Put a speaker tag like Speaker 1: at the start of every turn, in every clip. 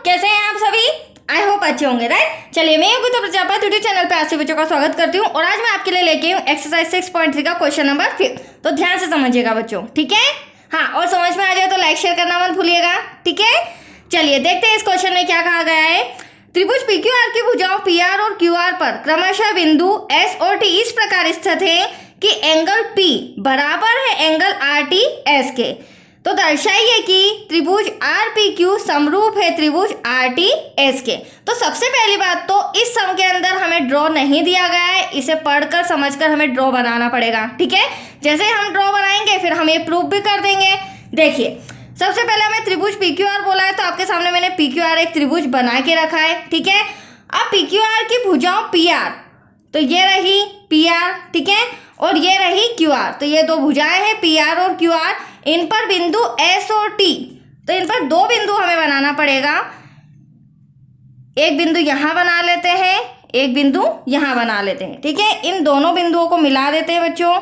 Speaker 1: कैसे हैं आप सभी? आई होप अच्छे होंगे, राइट। चलिए, मैं योगिता प्रजापति यूट्यूब चैनल पे आप सभी बच्चों का स्वागत करती हूँ और आज मैं आपके लिए लेके हूँ एक्सरसाइज 6.3 का क्वेश्चन नंबर 5। तो ध्यान से समझिएगा बच्चों, ठीक है। हाँ, और समझ में आ जाए तो लाइक शेयर करना मत भूलिएगा, ठीक है। चलिए देखते हैं इस क्वेश्चन में क्या कहा गया है। त्रिभुज PQR की भुजाओं PR और QR पर क्रमशः बिंदु S और T इस प्रकार स्थित है कि एंगल P बराबर है एंगल RTS के। तो दर्शाइए कि त्रिभुज RPQ समरूप है त्रिभुज RTS के। तो सबसे पहली बात तो इस सम के अंदर हमें ड्रॉ नहीं दिया गया है, इसे पढ़कर समझकर हमें ड्रॉ बनाना पड़ेगा, ठीक है। जैसे हम ड्रॉ बनाएंगे फिर हम ये प्रूफ भी कर देंगे। देखिए, सबसे पहले हमें त्रिभुज PQR बोला है तो आपके सामने मैंने PQR एक त्रिभुज बना के रखा है, ठीक है। अब PQR की भुजाओं PR, तो ये रही PR, ठीक है, और ये रही QR। तो ये दो भुजाएं हैं PR और QR, इन पर बिंदु S और T। तो इन पर दो बिंदु हमें बनाना पड़ेगा। एक बिंदु यहां बना लेते हैं, एक बिंदु यहां बना लेते हैं, ठीक है। इन दोनों बिंदुओं को मिला देते हैं बच्चों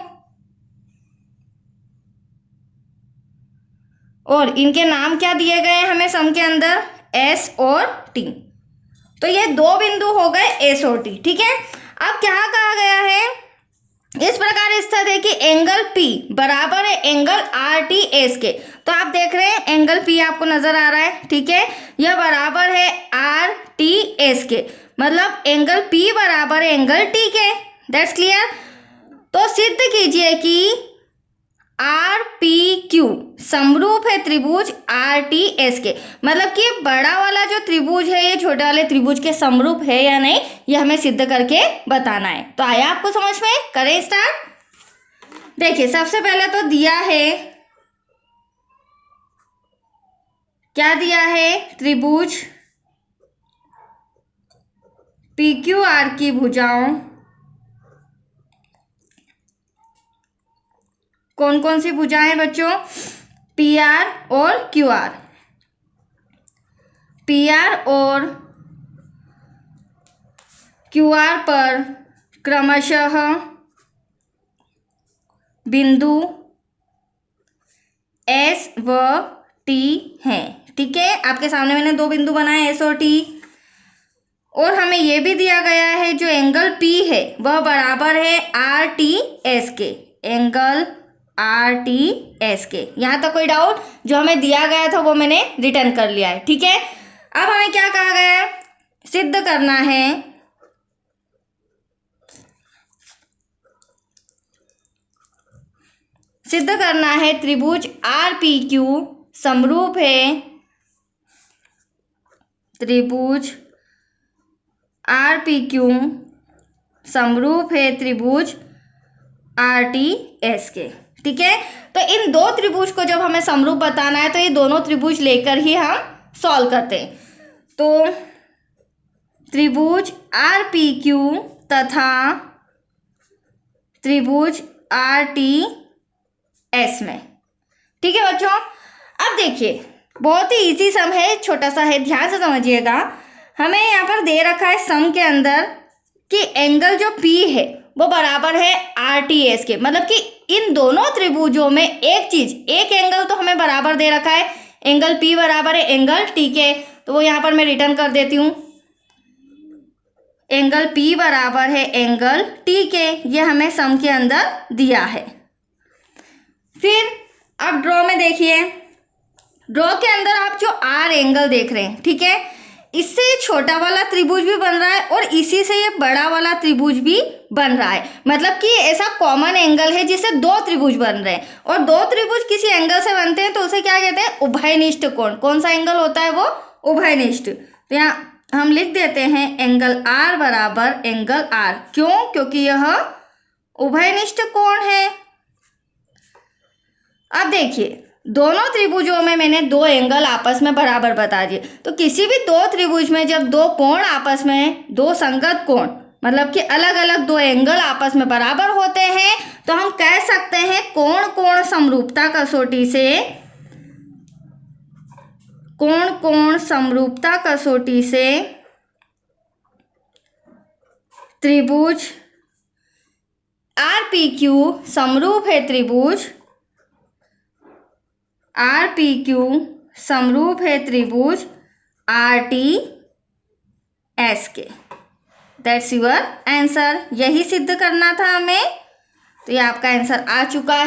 Speaker 1: और इनके नाम क्या दिए गए हैं हमें सम के अंदर, S और T। तो ये दो बिंदु हो गए S और T, ठीक है। अब क्या कहा गया है, इस प्रकार स्थित है कि एंगल P बराबर है एंगल RTS के। तो आप देख रहे हैं एंगल P आपको नजर आ रहा है, ठीक है। यह बराबर है RTS के, मतलब एंगल P बराबर है एंगल T के। That's clear. तो सिद्ध कीजिए कि RPQ समरूप है त्रिभुज RTS के, मतलब कि बड़ा वाला जो त्रिभुज है ये छोटे वाले त्रिभुज के समरूप है या नहीं, ये हमें सिद्ध करके बताना है। तो आया आपको समझ में, करें स्टार्ट। देखिए, सबसे पहले तो दिया है, क्या दिया है, त्रिभुज PQR की भुजाओं, कौन कौन सी भुजाएं बच्चों, PR और QR। PR और QR पर क्रमशः बिंदु S व T हैं, ठीक है। आपके सामने मैंने दो बिंदु बनाए S और T, और हमें यह भी दिया गया है जो एंगल P है वह बराबर है RTS के, एंगल RTS के। यहां तक कोई डाउट? जो हमें दिया गया था वो मैंने रिटर्न कर लिया है, ठीक है। अब हमें क्या कहा गया है, सिद्ध करना है त्रिभुज RPQ समरूप है, त्रिभुज RPQ समरूप है त्रिभुज RTS के, ठीक है। तो इन दो त्रिभुज को जब हमें समरूप बताना है तो ये दोनों त्रिभुज लेकर ही हम सॉल्व करते हैं। तो त्रिभुज RPQ तथा त्रिभुज RTS में, ठीक है बच्चों। अब देखिए, बहुत ही इजी सम है, छोटा सा है, ध्यान से समझिएगा। हमें यहाँ पर दे रखा है सम के अंदर कि एंगल जो P है वो बराबर है RTS के, मतलब कि इन दोनों त्रिभुजों में एक चीज, एक एंगल तो हमें बराबर दे रखा है, एंगल P बराबर है एंगल T के। तो वो यहाँ पर मैं रिटर्न कर देती हूँ, एंगल P बराबर है एंगल T के, ये हमें सम के अंदर दिया है। फिर अब ड्रॉ में देखिए, ड्रॉ के अंदर आप जो R एंगल देख रहे हैं, ठीक है, इससे ये छोटा वाला त्रिभुज भी बन रहा है और इसी से ये बड़ा वाला त्रिभुज भी बन रहा है, मतलब कि ऐसा कॉमन एंगल है जिससे दो त्रिभुज बन रहे हैं। और दो त्रिभुज किसी एंगल से बनते हैं तो उसे क्या कहते हैं, उभयनिष्ठ कोण। कौन सा एंगल होता है वो, उभयनिष्ठ। तो यहाँ हम लिख देते हैं एंगल R बराबर एंगल R, क्यों, क्योंकि यह उभयनिष्ठ कोण है। अब देखिए, दोनों त्रिभुजों में मैंने दो एंगल आपस में बराबर बता दिए। तो किसी भी दो त्रिभुज में जब दो कोण आपस में, दो संगत कोण, मतलब कि अलग अलग दो एंगल आपस में बराबर होते हैं, तो हम कह सकते हैं कोण कोण समरूपता कसौटी से, कोण कोण समरूपता कसौटी से त्रिभुज RPQ समरूप है त्रिभुज RPQ समरूप है त्रिभुज RTS के। That's your answer. यही सिद्ध करना था हमें। तो ये आपका आंसर आ चुका है।